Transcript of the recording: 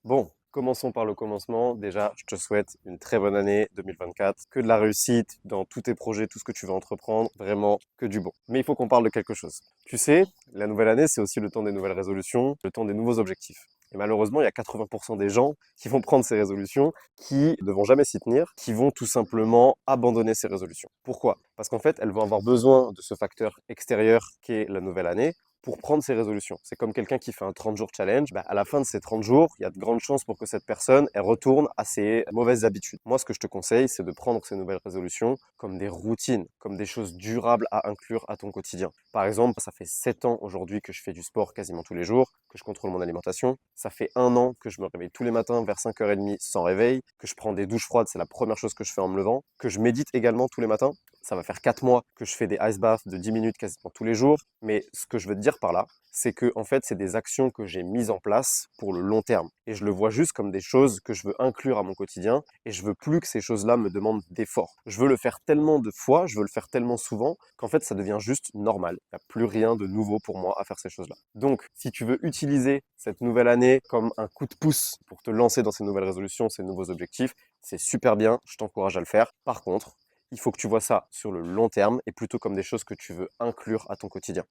Bon, commençons par le commencement. Déjà, je te souhaite une très bonne année 2024, que de la réussite dans tous tes projets, tout ce que tu veux entreprendre, vraiment que du bon. Mais il faut qu'on parle de quelque chose. Tu sais, la nouvelle année, c'est aussi le temps des nouvelles résolutions, le temps des nouveaux objectifs. Et malheureusement, il y a 80% des gens qui vont prendre ces résolutions, qui ne vont jamais s'y tenir, qui vont tout simplement abandonner ces résolutions. Pourquoi? Parce qu'en fait, elles vont avoir besoin de ce facteur extérieur qu'est la nouvelle année pour prendre ses résolutions. C'est comme quelqu'un qui fait un 30 jours challenge. Bah, à la fin de ces 30 jours, il y a de grandes chances pour que cette personne elle retourne à ses mauvaises habitudes. Moi, ce que je te conseille, c'est de prendre ces nouvelles résolutions comme des routines, comme des choses durables à inclure à ton quotidien. Par exemple, ça fait 7 ans aujourd'hui que je fais du sport quasiment tous les jours, que je contrôle mon alimentation. Ça fait un an que je me réveille tous les matins vers 5h30 sans réveil, que je prends des douches froides, c'est la première chose que je fais en me levant, que je médite également tous les matins. Ça va faire 4 mois que je fais des ice baths de 10 minutes quasiment tous les jours. Mais ce que je veux te dire par là, c'est que en fait, c'est des actions que j'ai mises en place pour le long terme. Et je le vois juste comme des choses que je veux inclure à mon quotidien. Et je veux plus que ces choses-là me demandent d'efforts. Je veux le faire tellement de fois, je veux le faire tellement souvent, qu'en fait, ça devient juste normal. Il n'y a plus rien de nouveau pour moi à faire ces choses-là. Donc, si tu veux utiliser cette nouvelle année comme un coup de pouce pour te lancer dans ces nouvelles résolutions, ces nouveaux objectifs, c'est super bien. Je t'encourage à le faire. Par contre, il faut que tu vois ça sur le long terme et plutôt comme des choses que tu veux inclure à ton quotidien.